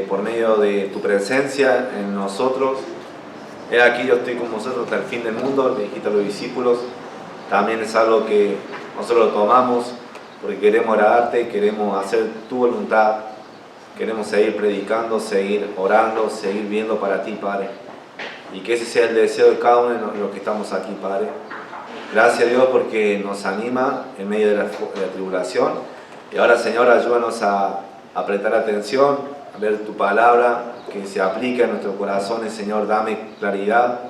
por medio de tu presencia en nosotros. He aquí, yo estoy con vosotros hasta el fin del mundo, le dijiste a los discípulos. También es algo que nosotros lo tomamos porque queremos agradarte, queremos hacer tu voluntad, queremos seguir predicando, seguir orando, seguir viendo para ti, Padre. Y que ese sea el deseo de cada uno de los que estamos aquí, Padre. Gracias a Dios porque nos anima en medio de la tribulación. Y ahora, Señor, ayúdanos a prestar atención, a ver tu palabra, que se aplique a nuestros corazones. Señor, dame claridad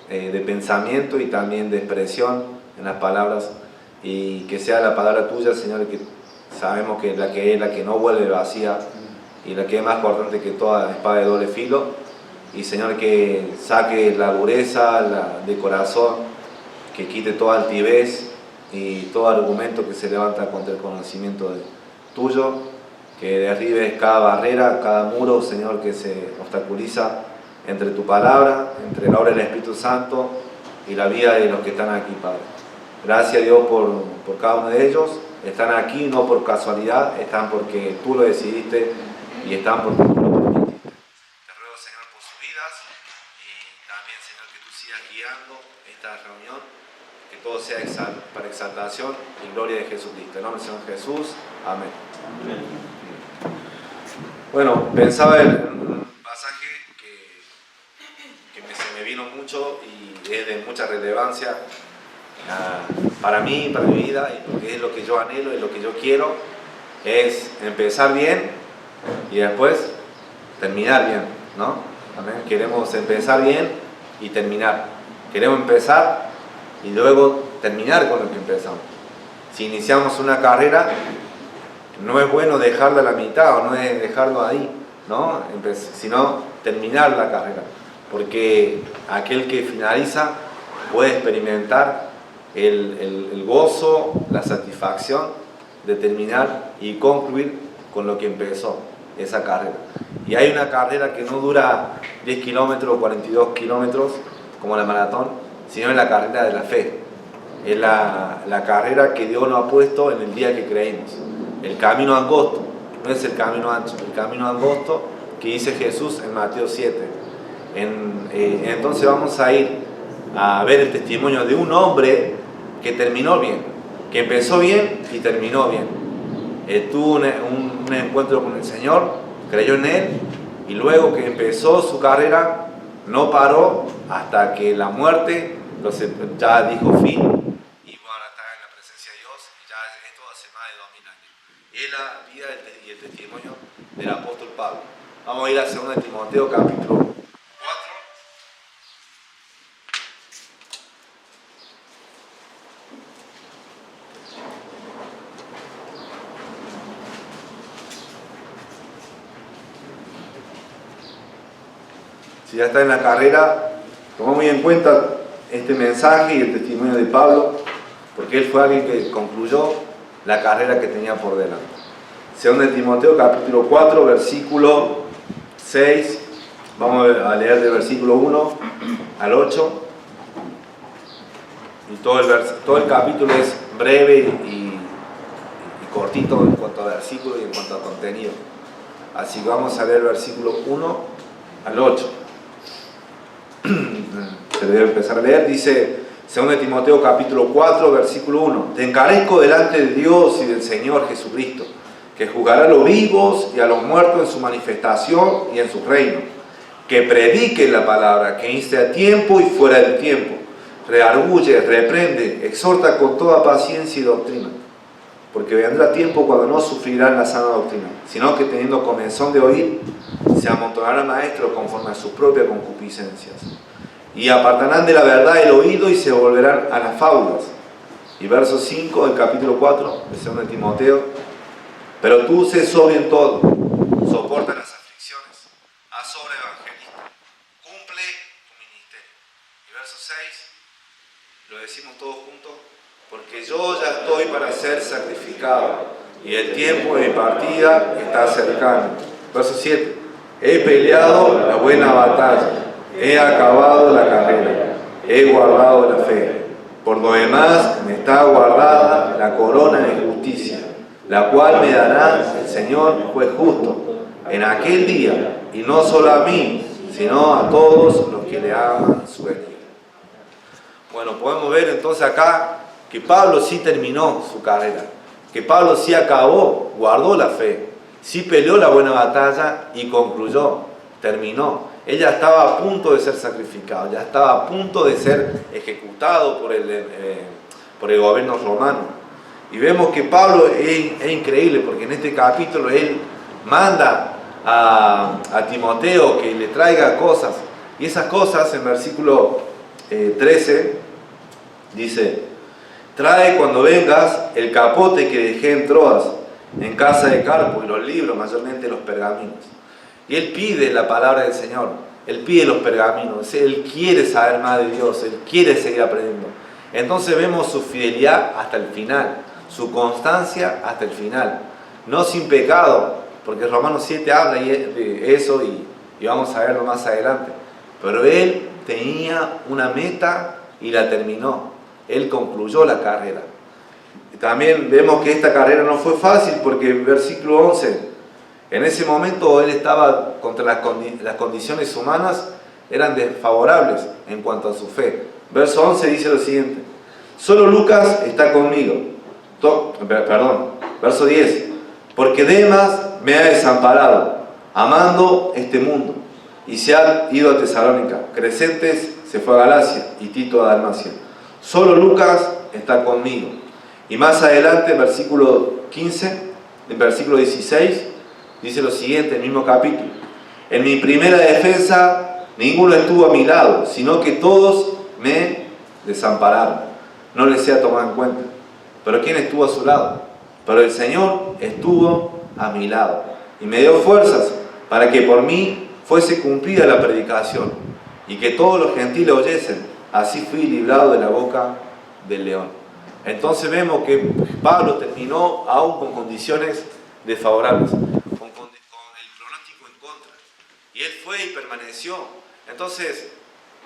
de pensamiento y también de expresión en las palabras. Y que sea la palabra tuya, Señor, que sabemos que es la que no vuelve vacía y la que es más cortante que toda espada de doble filo. Y, Señor, que saque la dureza de corazón, que quite toda altivez y todo argumento que se levanta contra el conocimiento tuyo, que derribes cada barrera, cada muro, Señor, que se obstaculiza entre tu palabra, entre la obra del Espíritu Santo y la vida de los que están aquí, Padre. Gracias, Dios, por cada uno de ellos. Están aquí no por casualidad, están porque tú lo decidiste y están porque tú lo permitiste. Te ruego, Señor, por sus vidas y también, Señor, que tú sigas guiando esta reunión, que todo sea para exaltación y gloria de Jesucristo. En nombre del Señor Jesús. Amén. Amén. Bueno, pensaba en un pasaje que se me vino mucho y es de mucha relevancia para mí, para mi vida, y porque es lo que yo anhelo, es lo que yo quiero, es empezar bien y después terminar bien, ¿no? Amén. Queremos empezar bien y terminar. Queremos empezar y luego terminar con lo que empezamos. Si iniciamos una carrera, no es bueno dejarla a la mitad o no es dejarlo ahí, ¿no? Sino terminar la carrera, porque aquel que finaliza puede experimentar el gozo, la satisfacción de terminar y concluir con lo que empezó esa carrera. Y hay una carrera que no dura 10 kilómetros o 42 kilómetros como la maratón, sino es la carrera de la fe. Es la carrera que Dios nos ha puesto en el día que creímos. El camino angosto, no es el camino ancho, el camino angosto que dice Jesús en Mateo 7. Entonces vamos a ir a ver el testimonio de un hombre que terminó bien, que empezó bien y terminó bien. Tuvo un encuentro con el Señor, creyó en Él y luego que empezó su carrera no paró hasta que la muerte ya dijo fin y ahora está en la presencia de Dios. Ya esto hace más de 2000 años. Es la vida y el testimonio del apóstol Pablo. Vamos a ir a 2 Timoteo capítulo 4. Si ya está en la carrera, toma muy en cuenta este mensaje y el testimonio de Pablo, porque él fue alguien que concluyó la carrera que tenía por delante. 2 Timoteo capítulo 4, versículo 6, vamos a leer del versículo 1 al 8, y todo el capítulo es breve y cortito en cuanto a versículos y en cuanto a contenido. Así que vamos a leer el versículo 1 al 8. Se debe empezar a leer. Dice 2 Timoteo capítulo 4 versículo 1: Te encarezco delante de Dios y del Señor Jesucristo, que juzgará a los vivos y a los muertos en su manifestación y en su reino, que predique la palabra, que inste a tiempo y fuera del tiempo, redarguye, reprende, exhorta con toda paciencia y doctrina, porque vendrá tiempo cuando no sufrirán la sana doctrina, sino que teniendo comezón de oír, se amontonarán maestros conforme a sus propias concupiscencias, y apartarán de la verdad el oído y se volverán a las fábulas. Y verso 5 del capítulo 4 de 2 Timoteo: Pero tú sé sobrio en todo, soporta las aflicciones, haz obra evangelista, cumple tu ministerio. Y verso 6, lo decimos todos juntos: Porque yo ya estoy para ser sacrificado, y el tiempo de mi partida está cercano. Verso 7, he peleado la buena batalla, he acabado la carrera, he guardado la fe. Por lo demás me está guardada la corona de justicia, la cual me dará el Señor juez justo en aquel día, y no solo a mí, sino a todos los que le hagan su venida. Bueno, podemos ver entonces acá que Pablo sí terminó su carrera, que Pablo sí acabó, guardó la fe, sí peleó la buena batalla y concluyó, terminó. Él ya estaba a punto de ser sacrificado, ya estaba a punto de ser ejecutado por el gobierno romano. Y vemos que Pablo es increíble, porque en este capítulo él manda a Timoteo que le traiga cosas, y esas cosas en versículo 13 dice: trae cuando vengas el capote que dejé en Troas, en casa de Carpo, y los libros, mayormente los pergaminos. Y él pide la palabra del Señor, él pide los pergaminos, él quiere saber más de Dios, él quiere seguir aprendiendo. Entonces vemos su fidelidad hasta el final, su constancia hasta el final, no sin pecado, porque Romanos 7 habla de eso y vamos a verlo más adelante. Pero él tenía una meta y la terminó, él concluyó la carrera. Y también vemos que esta carrera no fue fácil, porque en versículo 11, en ese momento él estaba contra las condiciones humanas, eran desfavorables en cuanto a su fe. Verso 11 dice lo siguiente: solo Lucas está conmigo. Verso 10: porque Demas me ha desamparado, amando este mundo, y se ha ido a Tesalónica. Crescentes se fue a Galacia y Tito a Dalmacia. Solo Lucas está conmigo. Y más adelante, en versículo 15, en versículo 16, dice lo siguiente, el mismo capítulo: en mi primera defensa ninguno estuvo a mi lado, sino que todos me desampararon. No les sea tomado en cuenta. Pero ¿quién estuvo a su lado? Pero el Señor estuvo a mi lado y me dio fuerzas para que por mí fuese cumplida la predicación y que todos los gentiles oyesen. Así fui librado de la boca del león. Entonces vemos que Pablo terminó aún con condiciones desfavorables, con el pronóstico en contra. Y él fue y permaneció. Entonces,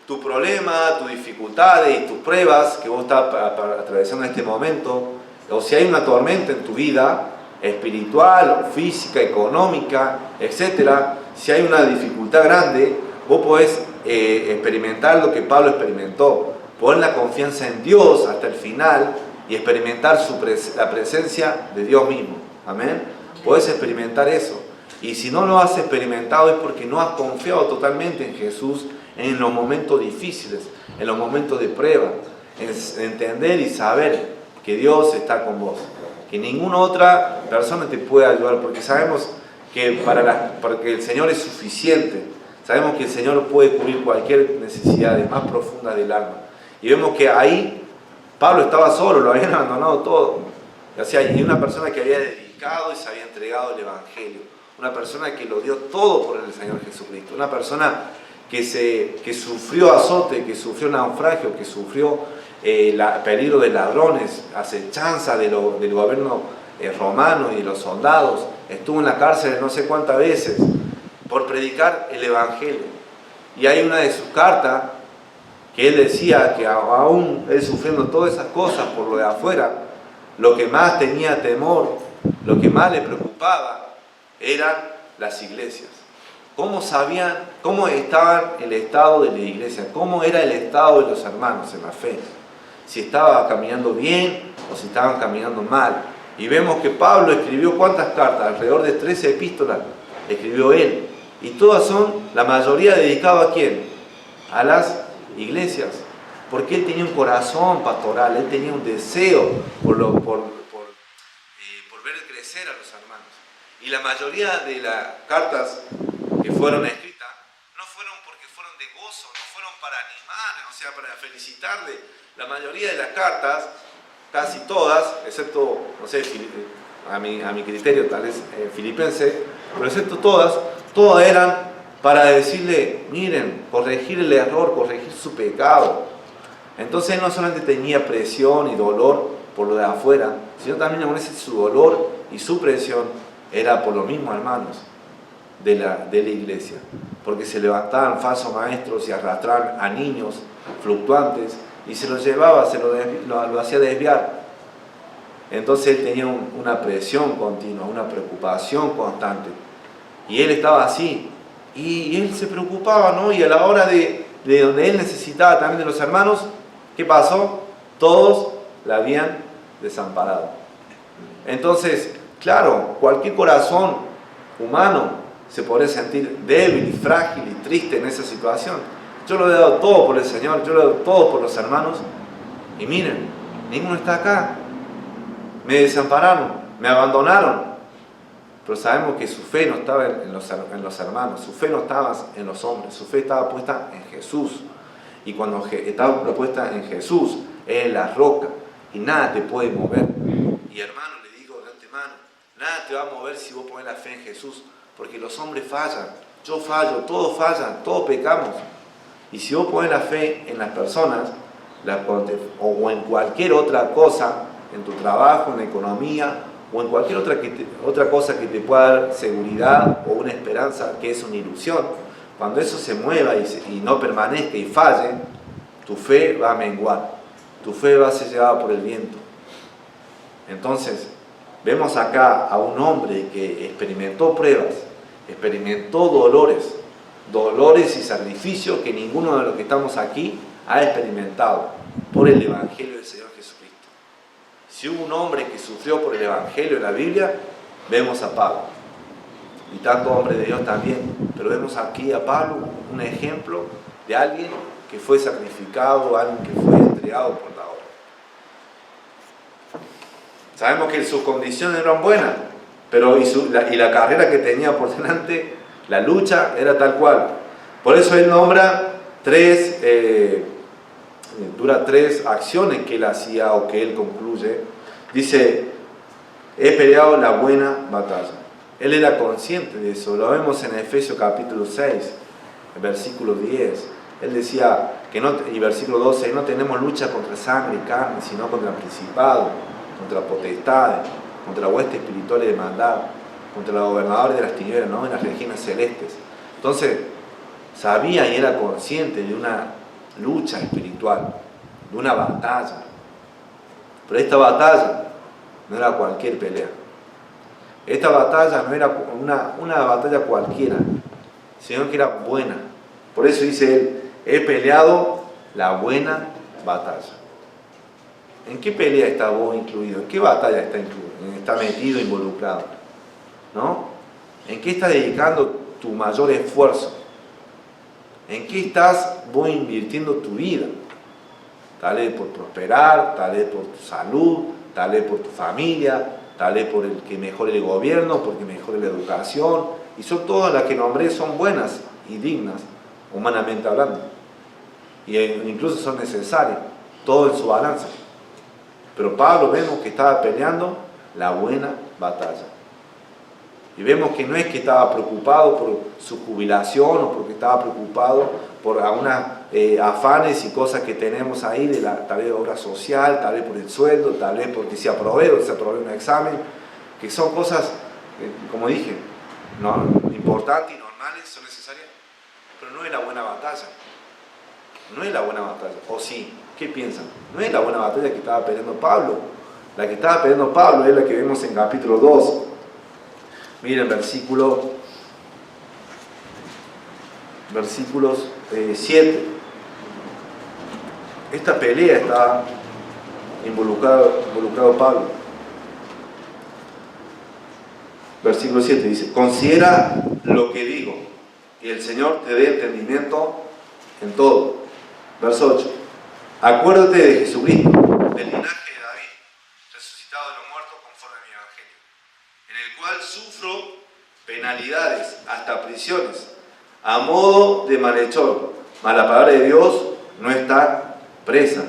tu problema, tus dificultades y tus pruebas que vos estás atravesando en este momento, o si hay una tormenta en tu vida, espiritual, física, económica, etc., si hay una dificultad grande, vos podés experimentar lo que Pablo experimentó, poner la confianza en Dios hasta el final y experimentar la presencia de Dios mismo. Amén. Podés experimentar eso. Y si no lo has experimentado es porque no has confiado totalmente en Jesús en los momentos difíciles, en los momentos de prueba, en entender y saber que Dios está con vos, que ninguna otra persona te puede ayudar, porque sabemos que porque el Señor es suficiente, sabemos que el Señor puede cubrir cualquier necesidad más profunda del alma. Y vemos que ahí Pablo estaba solo, lo habían abandonado todo, y una persona que había dedicado y se había entregado el Evangelio, una persona que lo dio todo por el Señor Jesucristo, una persona que sufrió azote, que sufrió naufragio, que sufrió peligro de ladrones, acechanza del gobierno romano y de los soldados, estuvo en la cárcel no sé cuántas veces por predicar el Evangelio. Y hay una de sus cartas que él decía que aún él sufriendo todas esas cosas por lo de afuera, lo que más tenía temor, lo que más le preocupaba eran las iglesias. ¿Cómo sabían, cómo estaba el estado de la iglesia? ¿Cómo era el estado de los hermanos en la fe? Si estaba caminando bien o si estaban caminando mal. Y vemos que Pablo escribió ¿cuántas cartas? Alrededor de 13 epístolas escribió él. Y todas son, la mayoría dedicadas ¿a quién? A las iglesias. Porque él tenía un corazón pastoral, él tenía un deseo por ver crecer a los hermanos. Y la mayoría de las cartas que fueron escritas no fueron porque fueron de gozo, no fueron para animar, o sea, para felicitarle. La mayoría de las cartas, casi todas, excepto, no sé, a mi criterio tal vez Filipenses, pero excepto todas eran para decirle, miren, corregir el error, corregir su pecado. Entonces él no solamente tenía presión y dolor por lo de afuera, sino también aún ese su dolor y su presión era por los mismos hermanos de la iglesia, porque se levantaban falsos maestros y arrastraban a niños fluctuantes y se los llevaba, lo hacía desviar. Entonces él tenía una presión continua, una preocupación constante. Y él estaba así. Y él se preocupaba, ¿no? Y a la hora de donde él necesitaba también de los hermanos, ¿qué pasó? Todos la habían desamparado. Entonces, claro, cualquier corazón humano se podría sentir débil y frágil y triste en esa situación. Yo lo he dado todo por el Señor, yo lo he dado todo por los hermanos. Y miren, ninguno está acá. Me desampararon, me abandonaron. Pero sabemos que su fe no estaba en los hermanos, su fe no estaba en los hombres, su fe estaba puesta en Jesús. Y cuando estaba puesta en Jesús, Él es la roca y nada te puede mover. Y hermano, le digo de antemano, nada te va a mover si vos pones la fe en Jesús, porque los hombres fallan, yo fallo, todos fallan, todos pecamos. Y si vos pones la fe en las personas, o en cualquier otra cosa, en tu trabajo, en la economía, o en cualquier otra cosa que te pueda dar seguridad o una esperanza que es una ilusión, cuando eso se mueva y no permanezca y falle, tu fe va a menguar, tu fe va a ser llevada por el viento. Entonces, vemos acá a un hombre que experimentó pruebas, experimentó dolores y sacrificios que ninguno de los que estamos aquí ha experimentado por el Evangelio del Señor Jesucristo. Si hubo un hombre que sufrió por el Evangelio en la Biblia, vemos a Pablo. Y tanto hombre de Dios también. Pero vemos aquí a Pablo un ejemplo de alguien que fue sacrificado, alguien que fue entregado por la obra. Sabemos que sus condiciones eran buenas, pero la carrera que tenía por delante, la lucha era tal cual. Por eso él nombra tres acciones que él hacía o que él concluye. Dice, he peleado la buena batalla. Él era consciente de eso, lo vemos en Efesios capítulo 6, versículo 10. Él decía, y versículo 12, no tenemos lucha contra sangre y carne, sino contra principados, contra potestades, contra huestes espirituales de maldad, contra los gobernadores de las tinieblas, ¿no? En las regiones celestes. Entonces, sabía y era consciente de una lucha espiritual, de una batalla. Pero esta batalla no era cualquier pelea. Esta batalla no era una batalla cualquiera, sino que era buena. Por eso dice él, he peleado la buena batalla. ¿En qué pelea está vos incluido? ¿En qué batalla está metido, involucrado? ¿No? ¿En qué estás dedicando tu mayor esfuerzo? ¿En qué estás vos invirtiendo tu vida? Tal vez por prosperar, tal vez por tu salud, tal vez por tu familia, tal vez por el que mejore el gobierno, porque mejore la educación. Y son todas las que nombré, son buenas y dignas, humanamente hablando. Y incluso son necesarias, todo en su balanza. Pero Pablo vemos que estaba peleando la buena batalla. Y vemos que no es que estaba preocupado por su jubilación o porque estaba preocupado por algunos afanes y cosas que tenemos ahí, tal vez de obra social, tal vez por el sueldo, tal vez porque se aprobé un examen, que son cosas, como dije, ¿no? Importantes y normales, son necesarias, pero no es la buena batalla. No es la buena batalla. ¿O sí? ¿Qué piensan? No es la buena batalla que estaba peleando Pablo. La que estaba peleando Pablo es la que vemos en capítulo 2. Miren, versículos 7. Esta pelea está involucrado Pablo. Versículo 7 dice, considera lo que digo y el Señor te dé entendimiento en todo. Verso 8, acuérdate de Jesucristo, del linaje de David, resucitado de los muertos conforme a mi evangelio, en el cual sufro penalidades, hasta prisiones, a modo de malhechor, mas la palabra de Dios no está presa.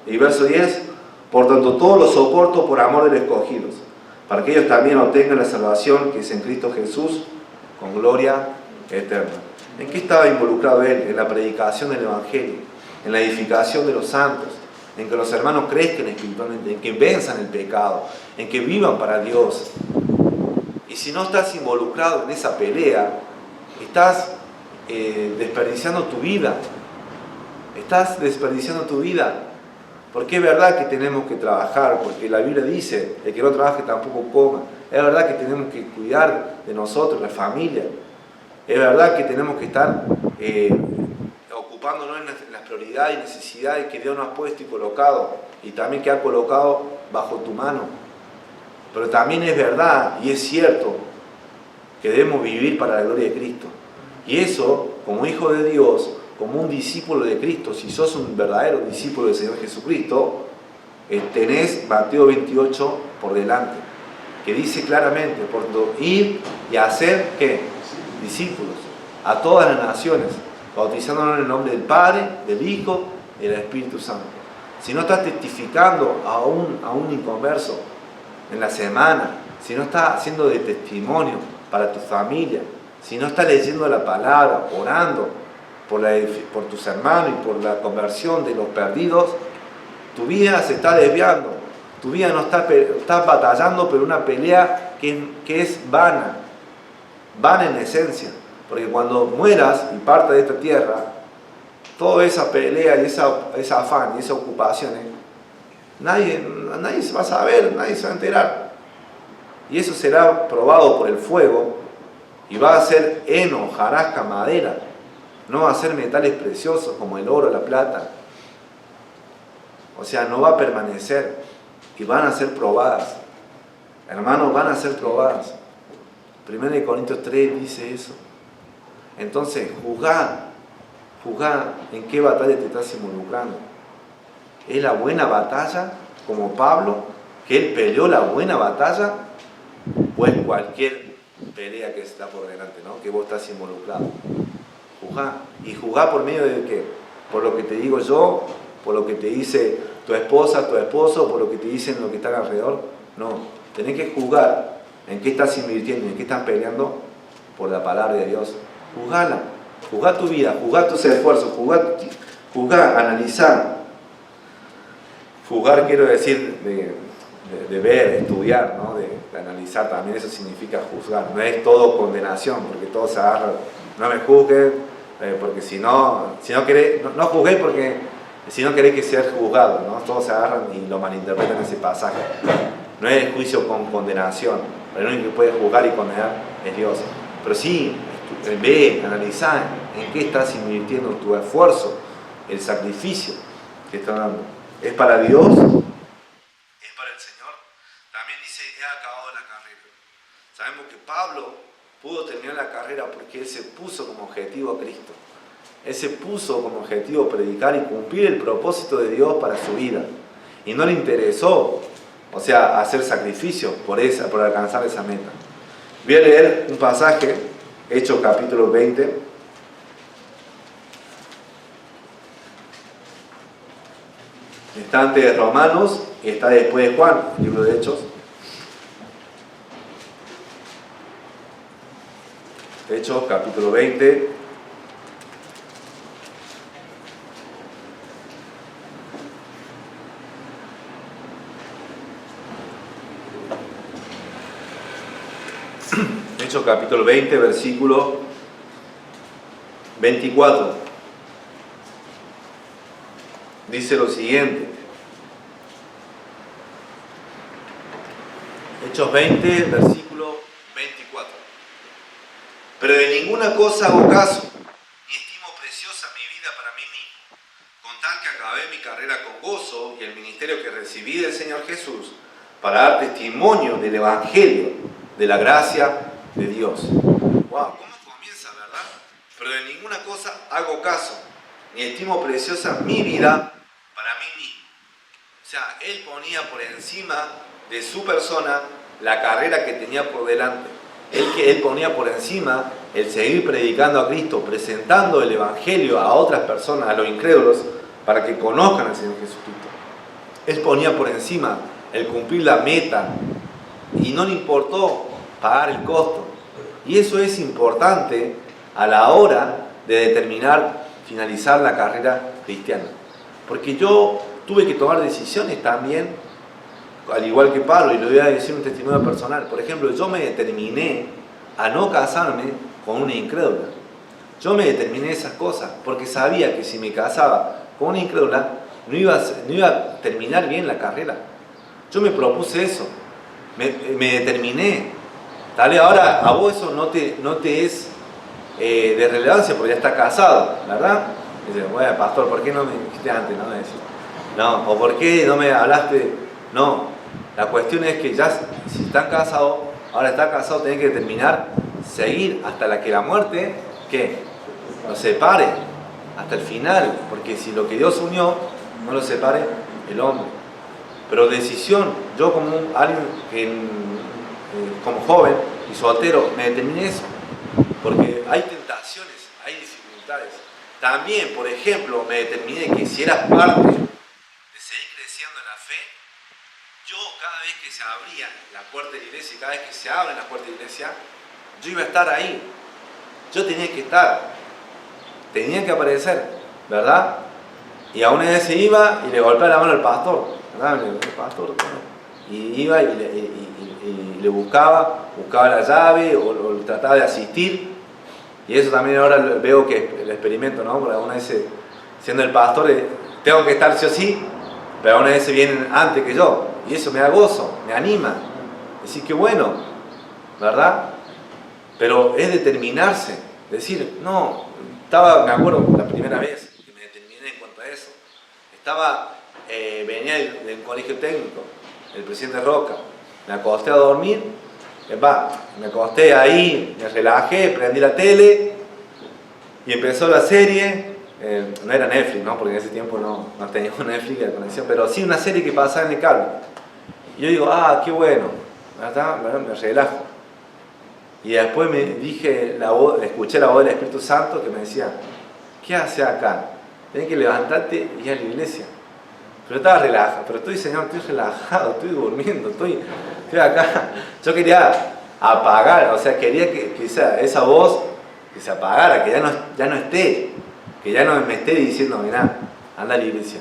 Y verso 10, por tanto todo lo soporto por amor de los escogidos, para que ellos también obtengan la salvación que es en Cristo Jesús, con gloria eterna. ¿En qué estaba involucrado él? En la predicación del Evangelio, en la edificación de los santos, en que los hermanos crezcan espiritualmente, en que venzan el pecado, en que vivan para Dios. Y si no estás involucrado en esa pelea, estás desperdiciando tu vida. Estás desperdiciando tu vida. Porque es verdad que tenemos que trabajar, porque la Biblia dice, el que no trabaje tampoco coma. es verdad que tenemos que cuidar de nosotros, la familia, es verdad que tenemos que estar ocupándonos en las prioridades y necesidades que Dios nos ha puesto y colocado, y también que ha colocado bajo tu mano. Pero también es verdad y es cierto que debemos vivir para la gloria de Cristo. Y eso, como hijo de Dios, como un discípulo de Cristo, si sos un verdadero discípulo del Señor Jesucristo, tenés Mateo 28 por delante, que dice claramente, por ir y hacer, ¿qué? Discípulos, a todas las naciones, bautizándonos en el nombre del Padre, del Hijo y del Espíritu Santo. Si no estás testificando a un inconverso en la semana, si no estás haciendo de testimonio para tu familia, si no estás leyendo la palabra, orando por tus hermanos y por la conversión de los perdidos, tu vida se está desviando, tu vida no estás batallando, pero una pelea que es vana en esencia, porque cuando mueras y partas de esta tierra, toda esa pelea y esa afán y esa ocupación, nadie se va a saber, nadie se va a enterar, y eso será probado por el fuego, y va a ser heno, hojarasca, madera, no va a ser metales preciosos como el oro, la plata. O sea, no va a permanecer y van a ser probadas. Hermanos, van a ser probadas. 1 Corintios 3 dice eso. Entonces, juzgá en qué batalla te estás involucrando. ¿Es la buena batalla, como Pablo, que él peleó la buena batalla? ¿O es cualquier pelea que está por delante, ¿no? Que vos estás involucrado? Juzgá. ¿Y juzgá por medio de qué? Por lo que te digo yo, por lo que te dice tu esposa, tu esposo, por lo que te dicen los que están alrededor. No, tenés que juzgar en qué estás invirtiendo, en qué estás peleando por la palabra de Dios. Juzgala, juzgá tu vida, juzgá tus esfuerzos, juzgá, analizar. Juzgar quiero decir de ver, de estudiar, ¿no? de analizar, también eso significa juzgar. No es todo condenación, porque todos se agarran, no me juzguen, porque si no querés, no juzguéis porque si no querés que seas juzgado, ¿no? Todos se agarran y lo malinterpretan ese pasaje. No es juicio con condenación, el único que puede juzgar y condenar es Dios. Pero sí, ve, analizá en qué estás invirtiendo tu esfuerzo, el sacrificio que estás dando. ¿Es para Dios? ¿Es para el Señor? También dice, he acabado la carrera. Sabemos que Pablo pudo terminar la carrera porque él se puso como objetivo a Cristo. Él se puso como objetivo predicar y cumplir el propósito de Dios para su vida. Y no le interesó, o sea, hacer sacrificios por alcanzar esa meta. Voy a leer un pasaje, Hechos capítulo 20. Está antes de Romanos y está después de Juan, el libro de Hechos. Hechos capítulo 20. Hechos capítulo 20, versículo 24. Dice lo siguiente. Hechos 20, versículo 24. Pero de ninguna cosa hago caso, ni estimo preciosa mi vida para mí mismo, con tal que acabé mi carrera con gozo y el ministerio que recibí del Señor Jesús, para dar testimonio del Evangelio, de la gracia de Dios. Wow, ¿cómo comienza, verdad? Pero de ninguna cosa hago caso, ni estimo preciosa mi vida para mí mismo. O sea, él ponía por encima de su persona la carrera que tenía por delante. Él ponía por encima el seguir predicando a Cristo, presentando el Evangelio a otras personas, a los incrédulos, para que conozcan al Señor Jesucristo. Él ponía por encima el cumplir la meta y no le importó pagar el costo. Y eso es importante a la hora de determinar, finalizar la carrera cristiana. Porque yo tuve que tomar decisiones también, al igual que Pablo, y le voy a decir un testimonio personal. Por ejemplo, yo me determiné a no casarme con una incrédula. Yo me determiné esas cosas porque sabía que si me casaba con una incrédula no iba a terminar bien la carrera. Yo me propuse eso. me determiné. Tal vez ahora a vos eso no te es de relevancia porque ya estás casado, ¿verdad? Dice, bueno, pastor, ¿por qué no me dijiste antes? No, no, o ¿por qué no me hablaste? No, la cuestión es que ya si están casados, ahora está casado, tenés que determinar seguir hasta que la muerte, ¿qué? Los separe, hasta el final, porque si lo que Dios unió, no lo separe el hombre. Pero decisión, yo como alguien que como joven y soltero, me determiné eso, porque hay tentaciones, hay dificultades. También, por ejemplo, me determiné que si eras parte de seguir creciendo en la fe, yo cada vez que se abría la puerta de la iglesia, y cada vez que se abren las puertas de la iglesia, yo iba a estar ahí. Yo tenía que estar, tenía que aparecer, ¿verdad? Y a una vez se iba y le golpeaba la mano al pastor, ¿verdad? El pastor, y iba y le buscaba la llave o trataba de asistir. Y eso también ahora veo que el experimento, ¿no? Porque una vez, siendo el pastor, tengo que estar sí o sí, pero una vez vienen antes que yo. Y eso me da gozo, me anima. Decir que bueno, ¿verdad? Pero es determinarse. Decir, no, me acuerdo la primera vez que me determiné en cuanto a eso. Venía del colegio técnico, el presidente Roca. Me acosté a dormir. Me acosté ahí, me relajé, prendí la tele y empezó la serie. No era Netflix, ¿no? Porque en ese tiempo no teníamos Netflix de conexión, pero sí una serie que pasaba en el cable. Y yo digo, qué bueno, ¿verdad? Me relajo. Y después escuché la voz del Espíritu Santo que me decía, ¿qué haces acá? Tienes que levantarte y ir a la iglesia. Pero estaba relajado, pero Señor, estoy relajado, estoy durmiendo, estoy acá. Yo quería apagar, o sea, quería que esa voz que se apagara, que ya no esté, que ya no me esté diciendo, mirá, anda a la iglesia.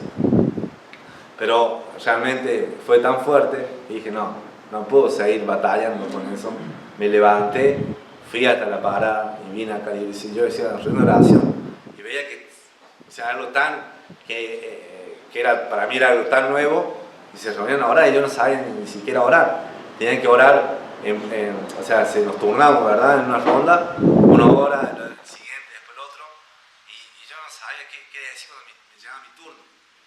Pero realmente fue tan fuerte y dije, no puedo seguir batallando con eso. Me levanté, fui hasta la parada y vine acá a la iglesia. Yo decía, reunión de oración, y veía que, algo tan para mí era algo tan nuevo, y se reunían a orar y yo no sabía ni siquiera orar. Tenían que orar, nos turnamos, ¿verdad? En una ronda, una hora, el siguiente, después el otro, y yo no sabía qué decir cuando me llegaba mi turno.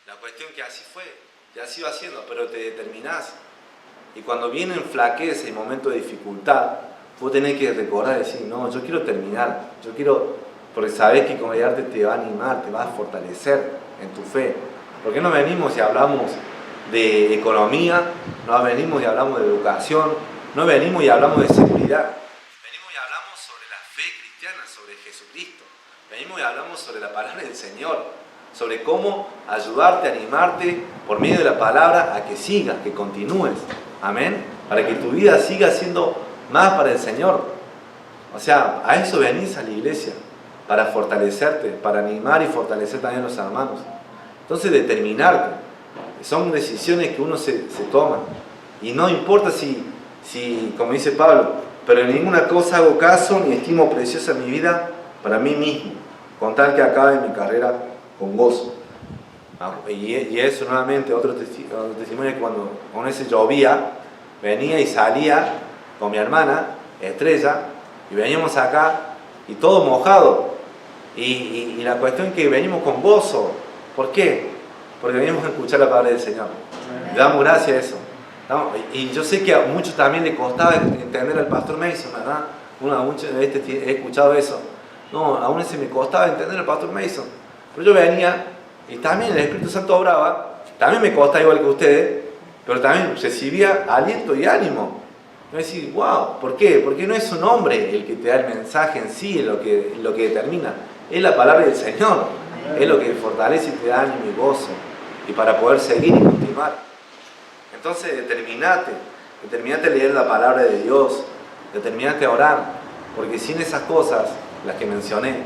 La cuestión que así fue, ya se iba haciendo, pero te determinás. Y cuando vienen flaqueza y momentos de dificultad, vos tenés que recordar y decir, no, yo quiero terminar, porque sabés que congregarte te va a animar, te va a fortalecer en tu fe. ¿Por qué no venimos y hablamos de economía? No venimos y hablamos de educación, no venimos y hablamos de seguridad. Venimos y hablamos sobre la fe cristiana, sobre Jesucristo. Venimos y hablamos sobre la palabra del Señor, sobre cómo ayudarte, animarte por medio de la palabra a que sigas, que continúes. Amén. Para que tu vida siga siendo más para el Señor. O sea, a eso venís a la iglesia, para fortalecerte, para animar y fortalecer también a los hermanos. Entonces, determinarte. Son decisiones que uno se toma. Y no importa si, como dice Pablo, pero en ninguna cosa hago caso ni estimo preciosa mi vida para mí mismo, con tal que acabe mi carrera con gozo. Y eso nuevamente, otro testimonio, que cuando con ese llovía, venía y salía con mi hermana, Estrella, y veníamos acá, y todo mojado. Y la cuestión es que venimos con gozo. ¿Por qué? Porque venimos a escuchar la palabra del Señor. Le damos gracias a eso. Y yo sé que a muchos también le costaba entender al pastor Mason, ¿verdad? Muchas veces he escuchado eso. No, aún ese me costaba entender al pastor Mason. Pero yo venía, y también el Espíritu Santo obraba, también me costaba igual que ustedes, pero también recibía aliento y ánimo. Yo decía, wow, ¿por qué? Porque no es un hombre el que te da el mensaje en sí, lo que determina. Es la palabra del Señor. Es lo que fortalece y te da ánimo y gozo. Y para poder seguir y continuar. Entonces, determinate a leer la palabra de Dios. Determinate a orar. Porque sin esas cosas, las que mencioné,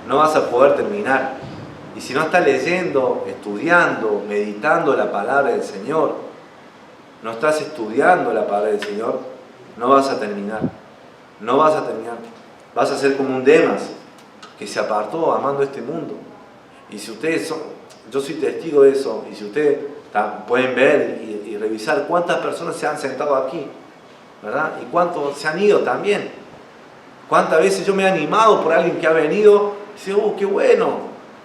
no vas a poder terminar. Y si no estás leyendo, estudiando, meditando la palabra del Señor, no estás estudiando la palabra del Señor, no vas a terminar. No vas a terminar. Vas a ser como un Demas que se apartó amando este mundo. Y si ustedes yo soy testigo de eso, y si ustedes pueden ver y revisar cuántas personas se han sentado aquí ¿verdad? ¿Y cuántos se han ido también? ¿Cuántas veces yo me he animado por alguien que ha venido? Y dice, qué bueno,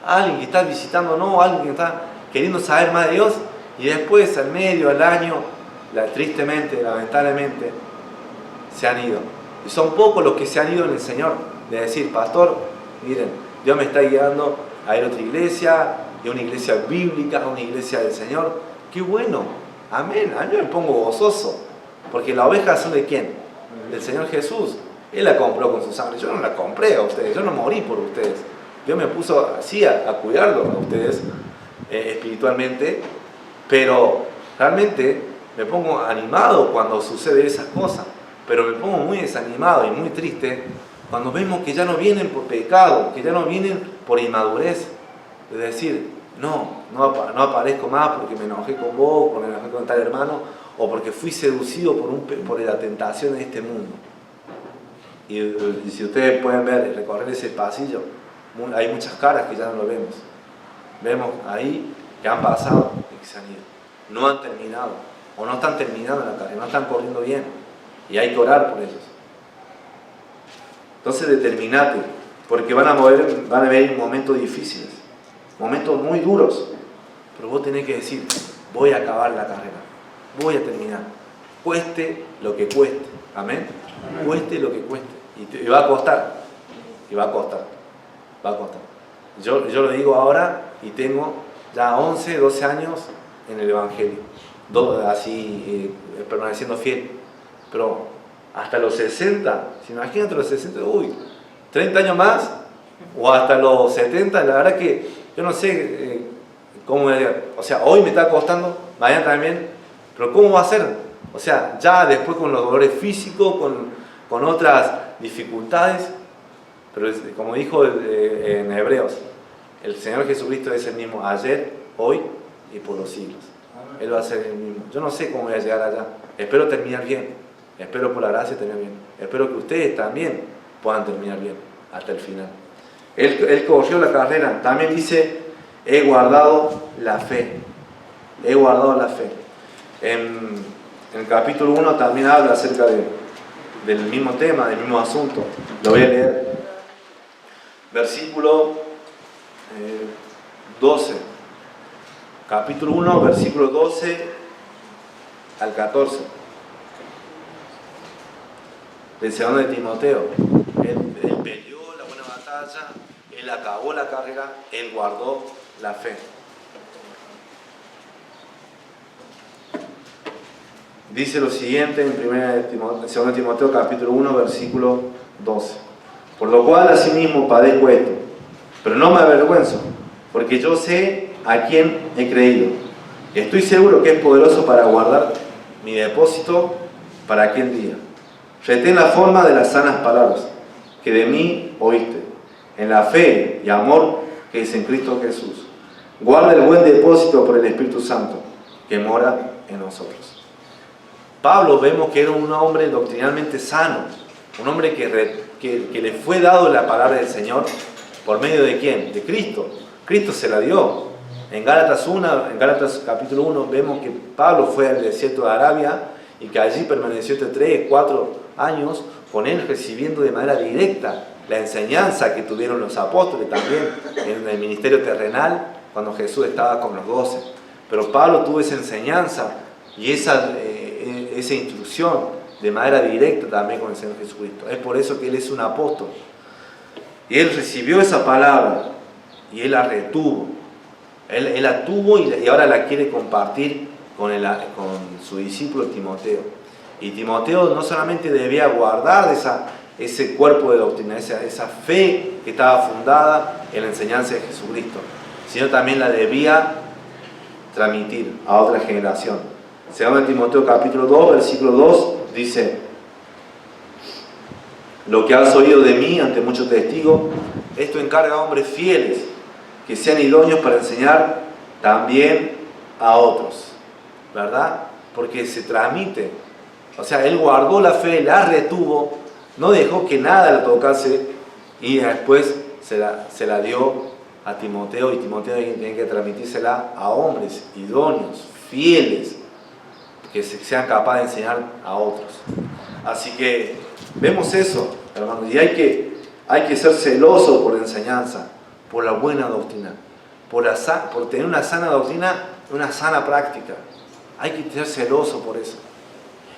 alguien que está visitándonos, alguien que está queriendo saber más de Dios, y después, al medio, al año, tristemente, lamentablemente, se han ido. Y son pocos los que se han ido en el Señor, de decir, pastor, miren, Dios me está guiando a ir a otra iglesia, a una iglesia bíblica, a una iglesia del Señor. ¡Qué bueno! Amén. A mí me pongo gozoso, porque las ovejas son de ¿quién? Del Señor Jesús. Él la compró con su sangre. Yo no la compré a ustedes, yo no morí por ustedes. Dios me puso así a cuidarlos a ustedes espiritualmente, pero realmente me pongo animado cuando sucede esas cosas, pero me pongo muy desanimado y muy triste cuando vemos que ya no vienen por pecado, que ya no vienen por inmadurez, de decir, no aparezco más porque me enojé con vos, porque me enojé con tal hermano, o porque fui seducido por la tentación de este mundo. Y si ustedes pueden ver, recorrer ese pasillo, hay muchas caras que ya no lo vemos. Vemos ahí que han pasado y que se han ido. No han terminado, o no están terminando en la carrera, no están corriendo bien. Y hay que orar por ellos. Entonces determinate, porque van a venir momentos difíciles, momentos muy duros. Pero vos tenés que decir, voy a acabar la carrera, voy a terminar. Cueste lo que cueste. Amén. Cueste lo que cueste. Y va a costar. Y va a costar. Va a costar. Yo lo digo ahora y tengo ya 11, 12 años en el Evangelio. Permaneciendo fiel. Pero hasta los 60, si imagínate los 60, 30 años más, o hasta los 70, la verdad que yo no sé cómo, o sea, hoy me está costando, mañana también, pero ¿cómo va a ser? O sea, ya después con los dolores físicos, con otras dificultades, pero como dijo en Hebreos, el Señor Jesucristo es el mismo ayer, hoy y por los siglos. Él va a ser el mismo. Yo no sé cómo voy a llegar allá, espero terminar bien, espero por la gracia terminar bien, espero que ustedes también puedan terminar bien hasta el final. Él corrió la carrera, también dice, he guardado la fe, he guardado la fe. En el capítulo 1 también habla acerca del mismo tema, del mismo asunto. Lo voy a leer. Versículo 12. Capítulo 1, versículo 12 al 14. Del segundo de Timoteo. Él peleó la buena batalla, él acabó la carrera, él guardó la fe. Dice lo siguiente en 2 Timoteo capítulo 1 versículo 12. Por lo cual asimismo padezco esto, pero no me avergüenzo, porque yo sé a quién he creído. Estoy seguro que es poderoso para guardar mi depósito para aquel día. Retén la forma de las sanas palabras que de mí oíste, en la fe y amor que es en Cristo Jesús. Guarda el buen depósito por el Espíritu Santo que mora en nosotros. Pablo vemos que era un hombre doctrinalmente sano, un hombre que le fue dado la palabra del Señor por medio de ¿quién? De Cristo. Cristo se la dio. En Gálatas capítulo 1 vemos que Pablo fue al desierto de Arabia y que allí permaneció 3, 4 años con él recibiendo de manera directa la enseñanza que tuvieron los apóstoles también en el ministerio terrenal cuando Jesús estaba con los 12. Pero Pablo tuvo esa enseñanza y esa instrucción de manera directa también con el Señor Jesucristo. Es por eso que él es un apóstol. Y él recibió esa palabra y él la retuvo. Él la tuvo y ahora la quiere compartir con su discípulo Timoteo. Y Timoteo no solamente debía guardar ese cuerpo de doctrina, esa fe que estaba fundada en la enseñanza de Jesucristo, sino también la debía transmitir a otra generación. Según Timoteo capítulo 2, versículo 2, dice: lo que has oído de mí ante muchos testigos, esto encarga a hombres fieles que sean idóneos para enseñar también a otros, ¿verdad? Porque se transmite. O sea, él guardó la fe, la retuvo, no dejó que nada la tocase y después se la dio a Timoteo, y Timoteo tiene que transmitírsela a hombres idóneos, fieles, que sean capaces de enseñar a otros. Así que vemos eso, hermanos, y hay que ser celoso por la enseñanza, por la buena doctrina, por tener una sana doctrina, una sana práctica. Hay que ser celoso por eso.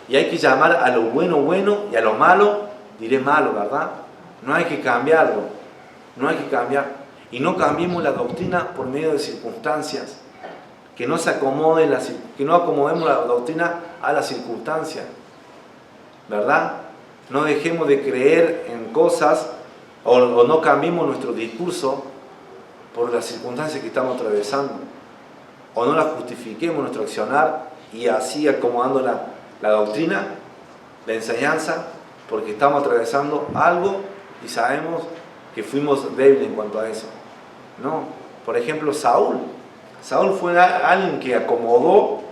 Y hay que llamar a lo bueno, bueno, y a lo malo, diré malo, ¿verdad? No hay que cambiarlo. No hay que cambiar. Y no cambiemos la doctrina por medio de circunstancias. Que no acomodemos la doctrina a las circunstancias. ¿Verdad? No dejemos de creer en cosas o no cambiemos nuestro discurso por las circunstancias que estamos atravesando. O no las justifiquemos nuestro accionar y así acomodando la doctrina, la enseñanza, porque estamos atravesando algo y sabemos que fuimos débiles en cuanto a eso. No. Por ejemplo, Saúl fue alguien que acomodó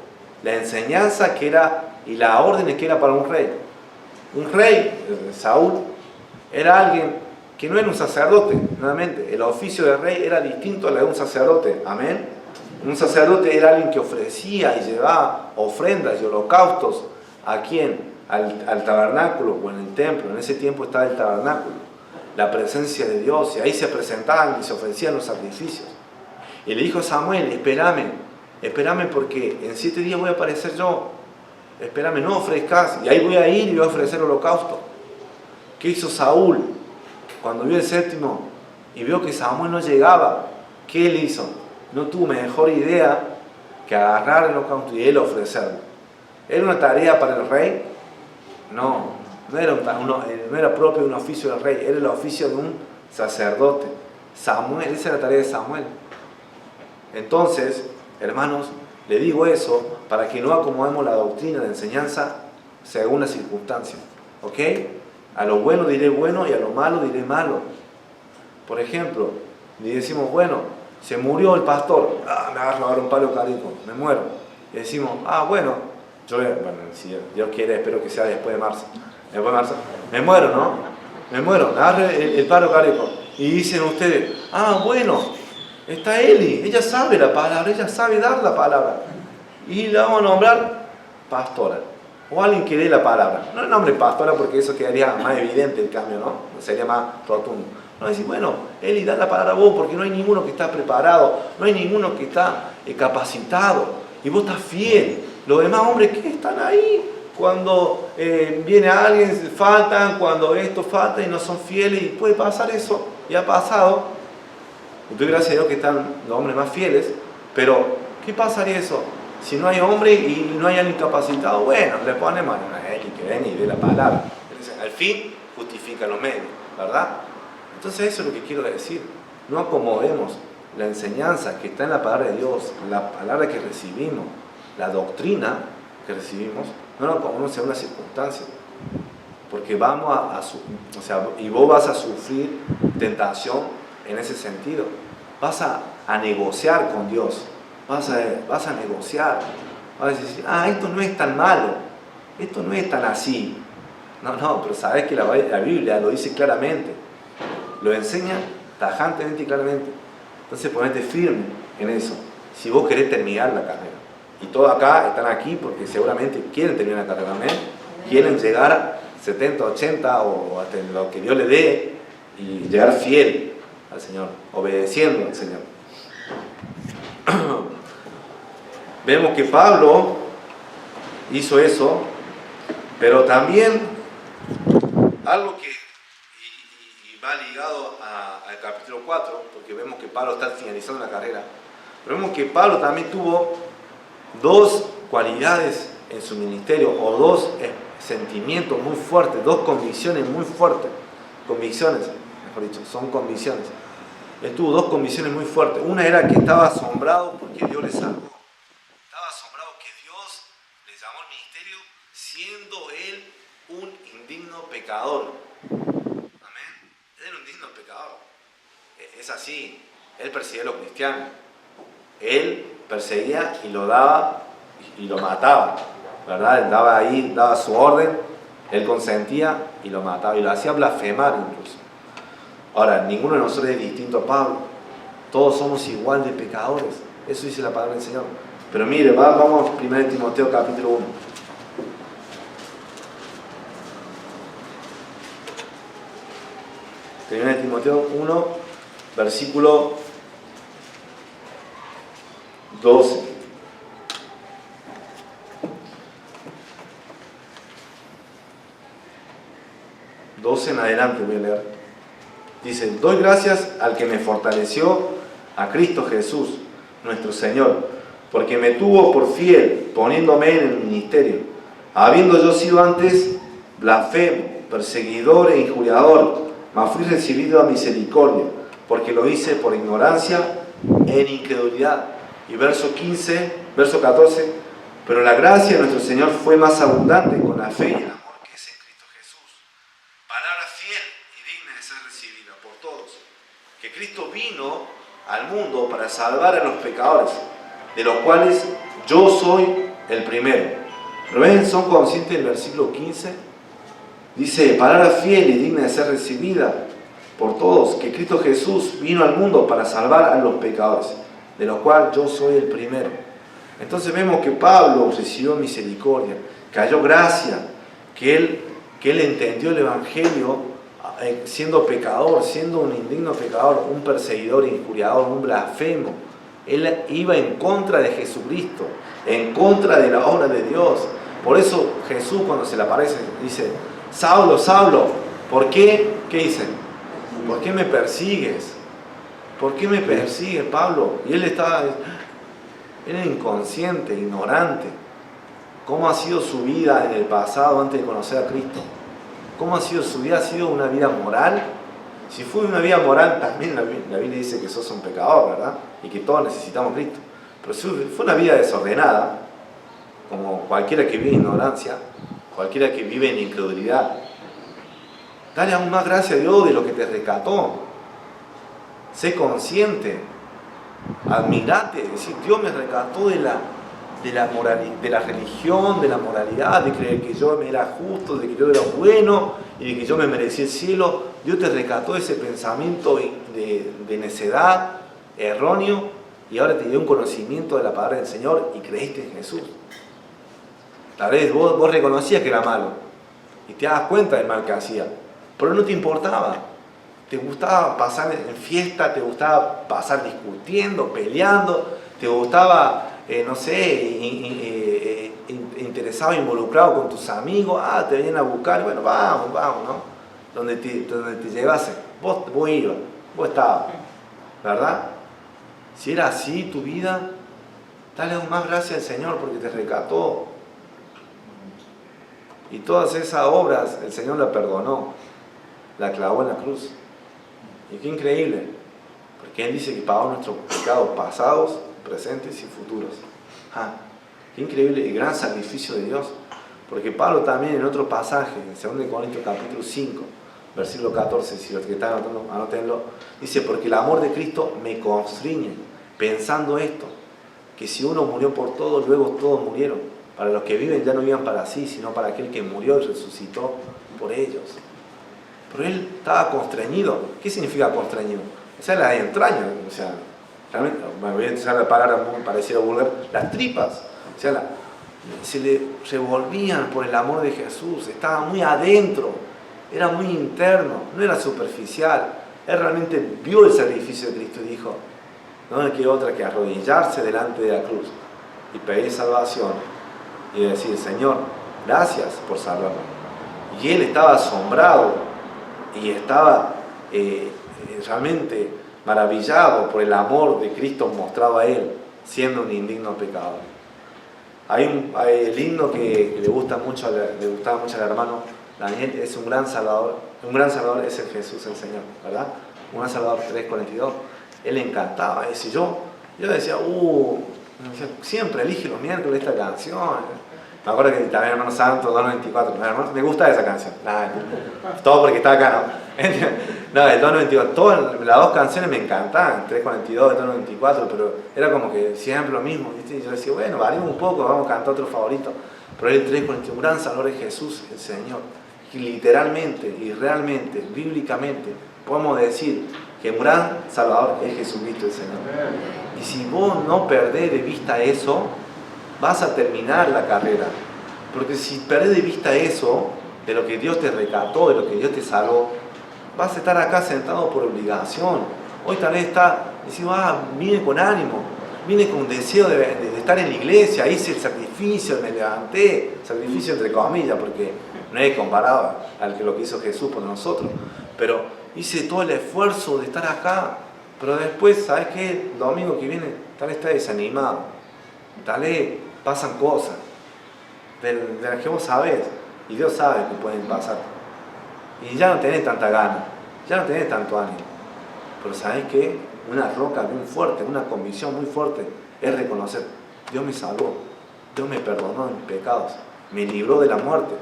la enseñanza que era y las órdenes que era para un rey. Un rey, Saúl, era alguien que no era un sacerdote, nuevamente. El oficio de rey era distinto al de un sacerdote. Amén. Un sacerdote era alguien que ofrecía y llevaba ofrendas y holocaustos. ¿A quién? Al tabernáculo o en el templo. En ese tiempo estaba el tabernáculo, la presencia de Dios, y ahí se presentaban y se ofrecían los sacrificios. Y le dijo a Samuel: espérame porque en 7 días voy a aparecer yo. Espérame, no ofrezcas. Y ahí voy a ir y voy a ofrecer holocausto. ¿Qué hizo Saúl? Cuando vio el 7º y vio que Samuel no llegaba, ¿qué él hizo? No tuvo mejor idea que agarrar el holocausto y él ofrecerlo. ¿Era una tarea para el rey? No era propio de un oficio del rey, era el oficio de un sacerdote. Samuel, esa era la tarea de Samuel. Entonces, hermanos, le digo eso para que no acomodemos la doctrina de enseñanza según las circunstancias. ¿Ok? A lo bueno diré bueno y a lo malo diré malo. Por ejemplo, le decimos: bueno, se murió el pastor, me agarro ahora un palo cardíaco, me muero. Y decimos: bueno, si Dios quiere, espero que sea después de marzo. Me muero, ¿no? Me agarro el palo cardíaco. Y dicen ustedes: bueno, está Eli, ella sabe la palabra, ella sabe dar la palabra. Y la vamos a nombrar pastora. O alguien que dé la palabra. No el nombre pastora porque eso quedaría más evidente el cambio, ¿no? Sería más rotundo. No decir: bueno, Eli, da la palabra a vos porque no hay ninguno que está preparado, no hay ninguno que está capacitado. Y vos estás fiel. Los demás hombres que están ahí, cuando viene alguien, faltan, cuando esto falta y no son fieles, y puede pasar eso, y ha pasado. Y doy gracias a Dios que están los hombres más fieles, pero ¿qué pasaría eso? Si no hay hombre y no hay alguien capacitado, bueno, le ponemos a él que venga y dé la palabra. Al fin justifica los medios, ¿verdad? Entonces eso es lo que quiero decir. No acomodemos la enseñanza que está en la palabra de Dios, la palabra que recibimos, la doctrina que recibimos, no la acomodemos en una circunstancia. Porque y vos vas a sufrir tentación en ese sentido. Vas a negociar con Dios. Vas a negociar. Vas a decir: esto no es tan malo. Esto no es tan así. No, pero sabes que la Biblia lo dice claramente. Lo enseña tajantemente y claramente. Entonces ponete firme en eso. Si vos querés terminar la carrera. Y todos acá están aquí porque seguramente quieren terminar la carrera. ¿Amén? Quieren llegar a 70, 80 o hasta lo que Dios le dé y llegar fiel al Señor, obedeciendo al Señor. Vemos que Pablo hizo eso, pero también algo que y va ligado al capítulo 4, porque vemos que Pablo está finalizando la carrera, pero vemos que Pablo también tuvo 2 cualidades en su ministerio, o 2 sentimientos muy fuertes, 2 convicciones muy fuertes. Convicciones, mejor dicho, son convicciones. Él tuvo 2 convicciones muy fuertes. Una era que estaba asombrado porque Dios le salvó. Estaba asombrado que Dios le llamó al ministerio siendo él un indigno pecador. Amén. Él era un indigno pecador. Es así. Él perseguía a los cristianos. Él perseguía y lo daba y lo mataba. ¿Verdad? Él daba ahí, daba su orden, él consentía y lo mataba. Y lo hacía blasfemar incluso. Ahora, ninguno de nosotros es distinto a Pablo. Todos somos igual de pecadores. Eso dice la palabra del Señor. Pero mire, vamos a 1 Timoteo capítulo 1. 1 Timoteo 1, versículo 12. 12 en adelante voy a leer. Dice: doy gracias al que me fortaleció, a Cristo Jesús, nuestro Señor, porque me tuvo por fiel, poniéndome en el ministerio, habiendo yo sido antes blasfemo, perseguidor e injuriador, mas fui recibido a misericordia, porque lo hice por ignorancia en incredulidad. Y verso 14, pero la gracia de nuestro Señor fue más abundante con la fe y el amor que es en Cristo Jesús. Palabra fiel y digna de ser recibida por todos, que Cristo vino al mundo para salvar a los pecadores, de los cuales yo soy el primero. ¿Lo ven? ¿Son conscientes del versículo 15? Dice, palabra fiel y digna de ser recibida por todos, que Cristo Jesús vino al mundo para salvar a los pecadores, de los cuales yo soy el primero. Entonces vemos que Pablo recibió misericordia, que halló gracia, que él entendió el Evangelio siendo pecador, siendo un indigno pecador, un perseguidor, injuriador, un blasfemo. Él iba en contra de Jesucristo, en contra de la obra de Dios. Por eso Jesús, cuando se le aparece, dice: Saulo, Saulo, ¿por qué? ¿Qué dice? ¿Por qué me persigues? ¿Por qué me persigue, Pablo? Y él era inconsciente, ignorante. ¿Cómo ha sido su vida en el pasado antes de conocer a Cristo? ¿Cómo ha sido su vida? ¿Ha sido una vida moral? Si fue una vida moral, también la Biblia dice que sos un pecador, ¿verdad? Y que todos necesitamos a Cristo. Pero si fue una vida desordenada, como cualquiera que vive en ignorancia, cualquiera que vive en incredulidad, dale aún más gracia a Dios de lo que te rescató. Sé consciente, admirate, decir: Dios me rescató de la religión, de la moralidad, de creer que yo era justo, de que yo era bueno y de que yo me merecía el cielo. Dios te rescató de ese pensamiento de necedad, erróneo, y ahora te dio un conocimiento de la palabra del Señor y creíste en Jesús. Tal vez vos reconocías que era malo y te das cuenta del mal que hacía, pero no te importaba. Te gustaba pasar en fiesta, te gustaba pasar discutiendo, peleando, te gustaba, interesado, involucrado con tus amigos. Te venían a buscar, bueno, vamos, ¿no? Donde te llevasen, vos ibas, vos estabas, ¿verdad? Si era así tu vida, dale aún más gracias al Señor porque te rescató. Y todas esas obras el Señor la perdonó, la clavó en la cruz. Y qué increíble, porque Él dice que pagó nuestros pecados pasados, presentes y futuros. Qué increíble y gran sacrificio de Dios. Porque Pablo también en otro pasaje, en 2 Corintios capítulo 5, versículo 14, si los que están anotando, anótenlo, dice: porque el amor de Cristo me constriñe, pensando esto, que si uno murió por todos, luego todos murieron. Para los que viven ya no vivan para sí, sino para aquel que murió y resucitó por ellos. Pero él estaba constreñido. ¿Qué significa constreñido? O sea, las entrañas, o sea, realmente, me voy a utilizar la palabra muy parecida a vulgar, las tripas, o sea, se le revolvían por el amor de Jesús, estaba muy adentro, era muy interno, no era superficial. Él realmente vio el sacrificio de Cristo y dijo: no hay que otra que arrodillarse delante de la cruz y pedir salvación y decir: Señor, gracias por salvarme. Y él estaba asombrado y estaba realmente maravillado por el amor de Cristo mostrado a él, siendo un indigno pecador. Hay el himno que le gustaba mucho al hermano Daniel, es un gran salvador es el Jesús el Señor, ¿verdad? Un gran salvador 3:42. Él le encantaba ese. Yo decía, siempre elige los miércoles esta canción. Me acuerdo que también Hermano Santo, 2.94, me gusta esa canción. Todo porque está acá, ¿no? El 2.94, todas las dos canciones me encantaban, 3.42 y 2.94, pero era como que siempre lo mismo, ¿viste? Y yo decía, bueno, variemos un poco, vamos a cantar otro favorito. Pero el 3.42, un gran salvador es Jesús, el Señor. Y literalmente y realmente, bíblicamente, podemos decir que un gran salvador es Jesucristo, el Señor. Y si vos no perdés de vista eso, vas a terminar la carrera. Porque si perdés de vista eso, de lo que Dios te rescató, de lo que Dios te salvó, vas a estar acá sentado por obligación. Hoy tal vez decimos, vine con ánimo, vine con deseo de estar en la iglesia, hice el sacrificio, me levanté, sacrificio entre comillas, porque no es comparado a lo que hizo Jesús por nosotros, pero hice todo el esfuerzo de estar acá, pero después, ¿sabes qué? El domingo que viene tal vez está desanimado, tal vez pasan cosas de las que vos sabés, y Dios sabe que pueden pasar, y ya no tenés tanta gana, ya no tenés tanto ánimo, pero ¿sabés qué? Una roca bien fuerte, una convicción muy fuerte es reconocer, Dios me salvó, Dios me perdonó de mis pecados, me libró de la muerte.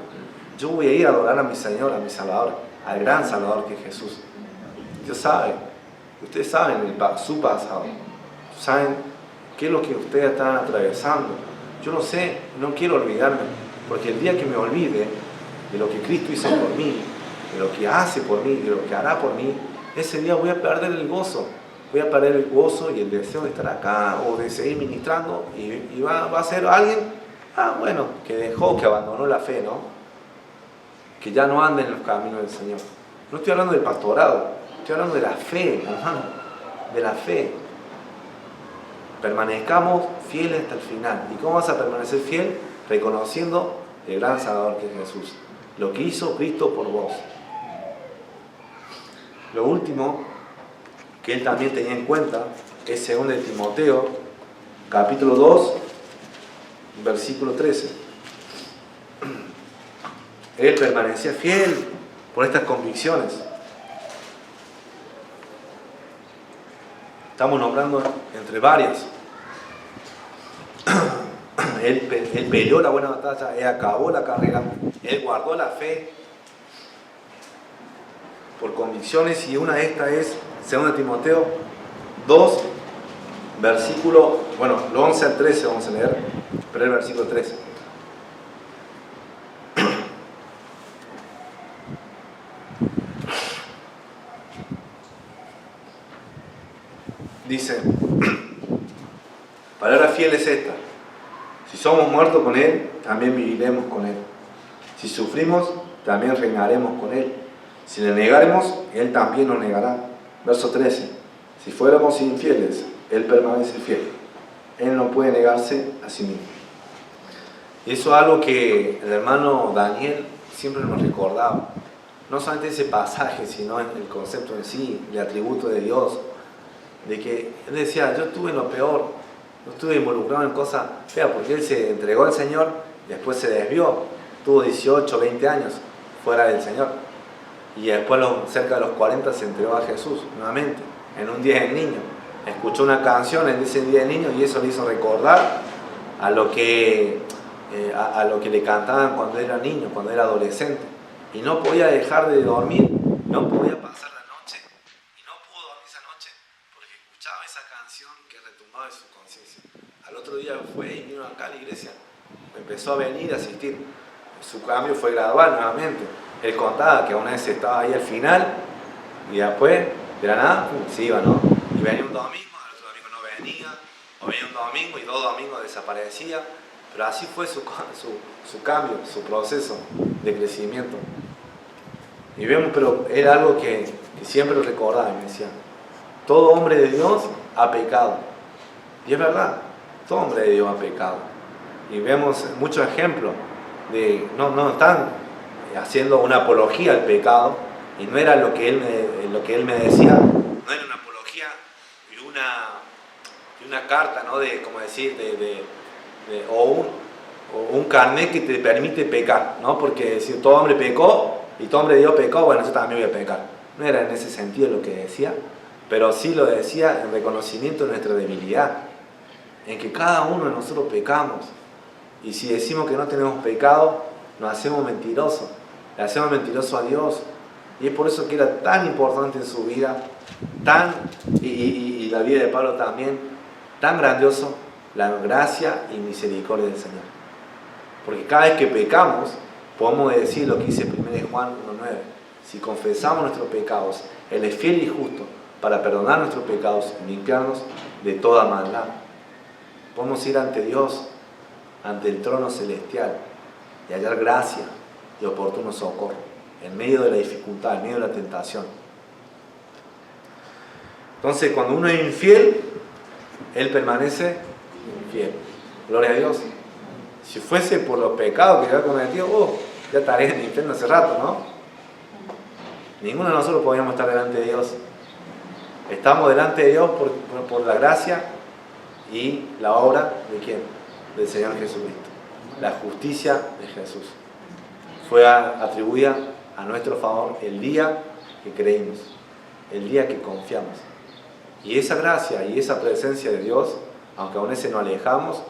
Yo voy a ir a adorar a mi Señor, a mi Salvador, al gran Salvador que es Jesús. Dios sabe, ustedes saben su pasado, saben qué es lo que ustedes están atravesando. Yo no sé, no quiero olvidarme, porque el día que me olvide de lo que Cristo hizo por mí, de lo que hace por mí, de lo que hará por mí, ese día voy a perder el gozo. Voy a perder el gozo y el deseo de estar acá o de seguir ministrando y va a ser alguien, bueno, que dejó, que abandonó la fe, ¿no? Que ya no anda en los caminos del Señor. No estoy hablando del pastorado, estoy hablando de la fe, hermano, de la fe. Permanezcamos fieles hasta el final. ¿Y cómo vas a permanecer fiel? Reconociendo el gran Salvador que es Jesús, lo que hizo Cristo por vos. Lo último que él también tenía en cuenta es 2 de Timoteo, capítulo 2, versículo 13. Él permanecía fiel por estas convicciones. Estamos nombrando entre varias. Él peleó la buena batalla, él acabó la carrera, él guardó la fe por convicciones, y una de estas es 2 de Timoteo 2, versículo, lo 11 al 13 vamos a leer, pero el versículo 13. Dice, palabra fiel es esta: si somos muertos con Él, también viviremos con Él. Si sufrimos, también reinaremos con Él. Si le negaremos, Él también nos negará. Verso 13. Si fuéramos infieles, Él permanece fiel. Él no puede negarse a sí mismo. Y eso es algo que el hermano Daniel siempre nos recordaba. No solamente ese pasaje, sino el concepto en sí, el atributo de Dios. De que él decía, yo estuve en lo peor, no estuve involucrado en cosas feas, porque él se entregó al Señor, después se desvió, tuvo 18, 20 años fuera del Señor. Y después, cerca de los 40, se entregó a Jesús nuevamente, en un día del niño. Escuchó una canción en ese día del niño y eso le hizo recordar a lo que le cantaban cuando era niño, cuando era adolescente. Y no podía dejar de dormir, no podía pasar la noche, y no pudo dormir esa noche, porque escuchaba esa canción que retumbaba en su conciencia. Al otro día fue y vino acá a la iglesia, empezó a venir a asistir. Su cambio fue gradual nuevamente. Él contaba que una vez estaba ahí al final y después de la nada se iba, ¿no? Y venía un domingo, al otro domingo no venía, o venía un domingo y 2 domingos desaparecía. Pero así fue su cambio, su proceso de crecimiento. Y vemos, pero era algo que siempre lo recordaba y me decía, todo hombre de Dios ha pecado. Y es verdad, todo hombre de Dios ha pecado. Y vemos muchos ejemplos de, no están haciendo una apología al pecado, y no era lo que él me decía, no era una apología y una carta, ¿no? De, como decir, o un carnet que te permite pecar, ¿no? Porque si todo hombre pecó y todo hombre de Dios pecó, bueno, yo también voy a pecar. No era en ese sentido lo que decía, pero sí lo decía en reconocimiento de nuestra debilidad, en que cada uno de nosotros pecamos, y si decimos que no tenemos pecado, nos hacemos mentirosos, le hacemos mentiroso a Dios. Y es por eso que era tan importante en su vida, y la vida de Pablo también, tan grandioso, la gracia y misericordia del Señor. Porque cada vez que pecamos, podemos decir lo que dice 1 Juan 1:9. Si confesamos nuestros pecados, Él es fiel y justo para perdonar nuestros pecados y limpiarnos de toda maldad. Podemos ir ante Dios, ante el trono celestial, y hallar gracia y oportuno socorro en medio de la dificultad, en medio de la tentación. Entonces, cuando uno es infiel, Él permanece infiel. Gloria a Dios. Si fuese por los pecados que yo he cometido, ya estaría en el infierno hace rato, ¿no? Ninguno de nosotros podríamos estar delante de Dios. Estamos delante de Dios por la gracia y la obra ¿de quién? Del Señor Jesucristo. La justicia de Jesús fue atribuida a nuestro favor el día que creímos, el día que confiamos. Y esa gracia y esa presencia de Dios, aunque aún ese nos alejamos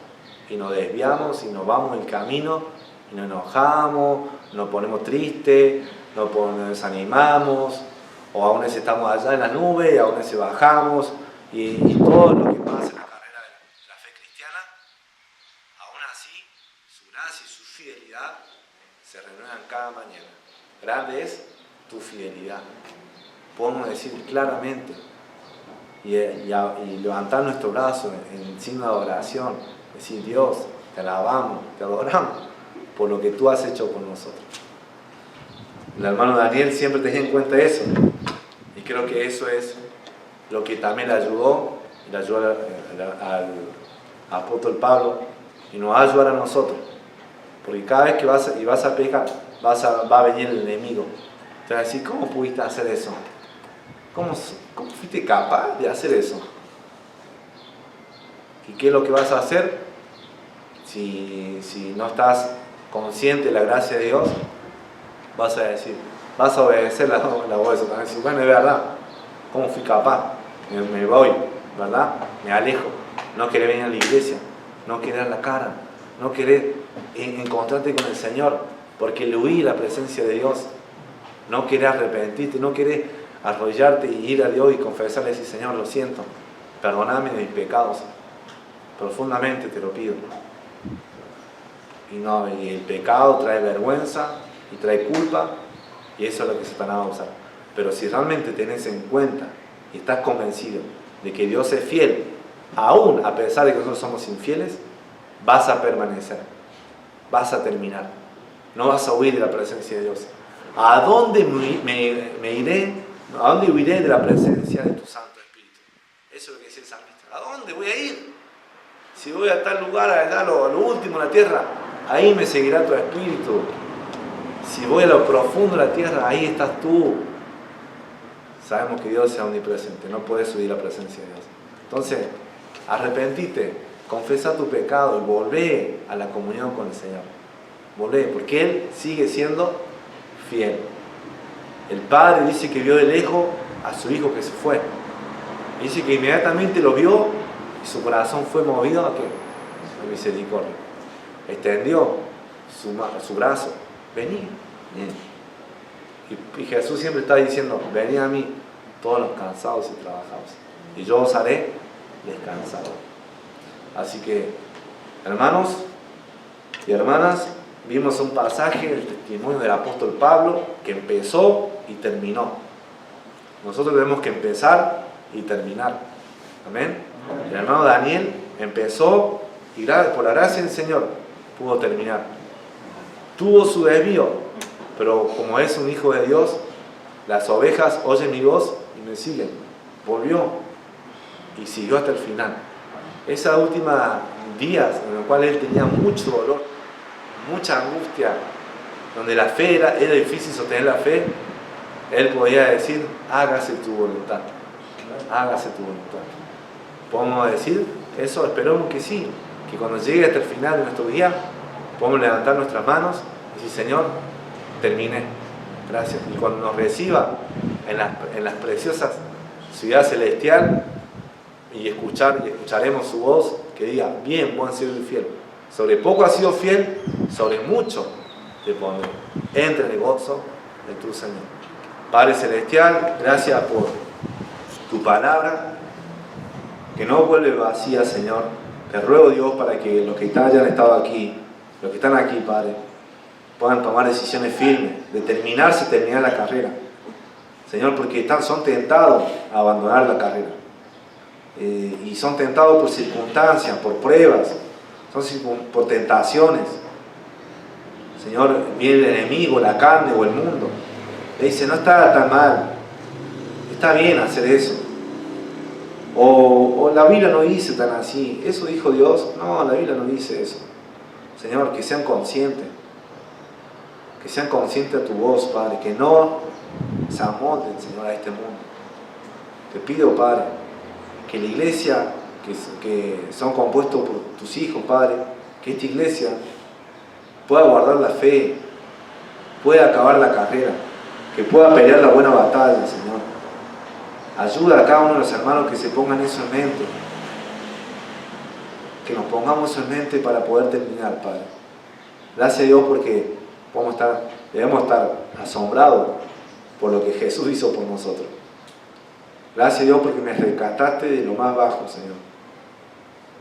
y nos desviamos y nos vamos del camino y nos enojamos, nos ponemos tristes, nos desanimamos, o aún ese estamos allá en la nube y aún ese bajamos y todo lo que pasa en la carrera de la fe cristiana, aún así su gracia y su fidelidad se renuevan cada mañana. Grande es tu fidelidad. Podemos decir claramente y levantar nuestro brazo en signo de adoración, decir: Dios, te alabamos, te adoramos por lo que tú has hecho con nosotros. El hermano Daniel siempre tenía en cuenta eso, y creo que eso es lo que también le ayudó al apóstol Pablo, y nos va a ayudar a nosotros, porque cada vez que vas a pecar, va a venir el enemigo. Te va a decir: ¿cómo pudiste hacer eso? ¿Cómo fuiste capaz de hacer eso? ¿Y qué es lo que vas a hacer si no estás consciente de la gracia de Dios? Vas a obedecer la voz de Satanás. Vas a decir: bueno, es verdad, ¿cómo fui capaz? Me voy, ¿verdad? Me alejo. No querer venir a la iglesia, no querer la cara, no querer encontrarte con el Señor, porque le huí la presencia de Dios. No querer arrepentirte, no querer arrollarte y ir a Dios y confesarle y decir: Señor, lo siento, perdóname de mis pecados, profundamente te lo pido. Y el pecado trae vergüenza y trae culpa, y eso es lo que Satanás va a usar. Pero si realmente tenés en cuenta y estás convencido de que Dios es fiel, aún a pesar de que nosotros somos infieles, vas a permanecer, vas a terminar, no vas a huir de la presencia de Dios. ¿A dónde me iré? ¿A dónde huiré de la presencia de tu Santo Espíritu? Eso es lo que dice el salmista. ¿A dónde voy a ir? Si voy a tal lugar, allá a lo último de la tierra, ahí me seguirá tu Espíritu. Si voy a lo profundo de la tierra, ahí estás tú. Sabemos que Dios es omnipresente, no puedes huir de la presencia de Dios. Entonces, arrepentite, confesa tu pecado y volvé a la comunión con el Señor. Volvé, porque Él sigue siendo fiel. El Padre dice que vio de lejos a su Hijo que se fue. Dice que inmediatamente lo vio y su corazón fue movido a ¿qué? A misericordia. Extendió su brazo. Vení. Y Jesús siempre está diciendo: venid a mí, todos los cansados y trabajados, y yo os haré descansar. Así que, hermanos y hermanas, vimos un pasaje del testimonio del apóstol Pablo que empezó y terminó. Nosotros tenemos que empezar y terminar. Amén. El hermano Daniel empezó y por la gracia del Señor pudo terminar. Tuvo su desvío, pero como es un hijo de Dios, las ovejas oyen mi voz y me siguen. Volvió y siguió hasta el final. Esos últimos días en los cuales él tenía mucho dolor, mucha angustia, donde la fe era difícil sostener la fe, él podía decir: hágase tu voluntad, hágase tu voluntad. Podemos decir eso, esperamos que sí, que cuando llegue hasta el final de nuestro día podemos levantar nuestras manos y decir: Señor, terminé, gracias. Y cuando nos reciba en las preciosas ciudad celestial y escucharemos su voz que diga: bien, buen siervo y fiel, sobre poco has sido fiel, sobre mucho te pondré. Entra en el gozo de tu Señor. Padre Celestial, gracias por tu palabra, que no vuelve vacía, Señor. Te ruego, Dios, para que los que hayan estado aquí, los que están aquí, Padre, puedan tomar decisiones firmes, determinarse y terminar la carrera. Señor, porque son tentados a abandonar la carrera. Y son tentados por circunstancias, por pruebas, por tentaciones. Señor, viene el enemigo, la carne o el mundo. Le dice: no está tan mal, está bien hacer eso. O la Biblia no dice tan así. ¿Eso dijo Dios? No, la Biblia no dice eso. Señor, que sean conscientes. Que sean conscientes a tu voz, Padre. Que no se amolden, Señor, a este mundo. Te pido, Padre, que la iglesia, que son compuestos por tus hijos, Padre, que esta iglesia pueda guardar la fe, pueda acabar la carrera, que pueda pelear la buena batalla, Señor. Ayuda a cada uno de los hermanos que se pongan eso en mente. Que nos pongamos eso en mente para poder terminar, Padre. Gracias a Dios porque debemos estar asombrados por lo que Jesús hizo por nosotros. Gracias a Dios porque me rescataste de lo más bajo, Señor.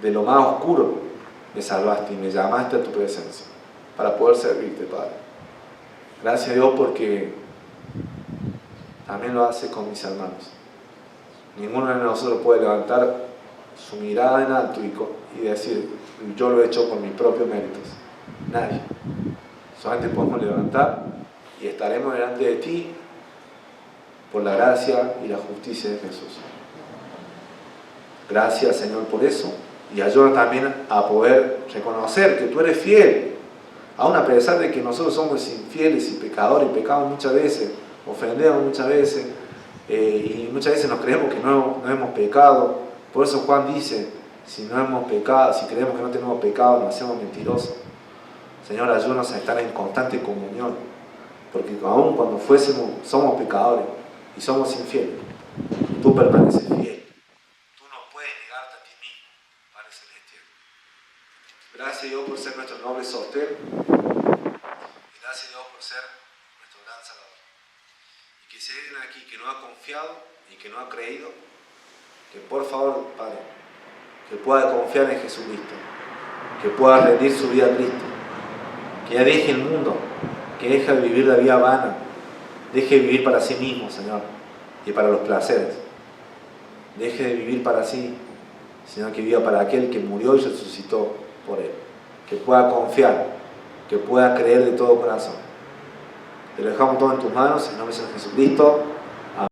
De lo más oscuro me salvaste y me llamaste a tu presencia para poder servirte, Padre. Gracias a Dios porque también lo hace con mis hermanos. Ninguno de nosotros puede levantar su mirada en alto y decir, yo lo he hecho por mis propios méritos. Nadie. Solamente podemos levantar y estaremos delante de ti por la gracia y la justicia de Jesús. Gracias, Señor, por eso. Y ayuda también a poder reconocer que tú eres fiel. Aún a pesar de que nosotros somos infieles y pecadores, y pecamos muchas veces, ofendemos muchas veces, y muchas veces nos creemos que no hemos pecado. Por eso Juan dice, si no hemos pecado, si creemos que no tenemos pecado, nos hacemos mentirosos. Señor, ayúdanos a estar en constante comunión, porque aún cuando somos pecadores y somos infieles, tú permaneces fiel. Tú no puedes negarte a ti mismo, Padre Celestial. Gracias, Dios, por ser nuestro noble sostén. Y gracias, Dios, por ser nuestro gran Salvador. Y que si hay alguien aquí que no ha confiado y que no ha creído, que por favor, Padre, que pueda confiar en Jesucristo, que pueda rendir su vida a Cristo, que ya deje el mundo, que deje de vivir la vida vana, deje de vivir para sí mismo, Señor, y para los placeres. Deje de vivir para sí, sino que viva para aquel que murió y resucitó por él. Que pueda confiar, que pueda creer de todo corazón. Te lo dejamos todo en tus manos, en nombre de Jesucristo.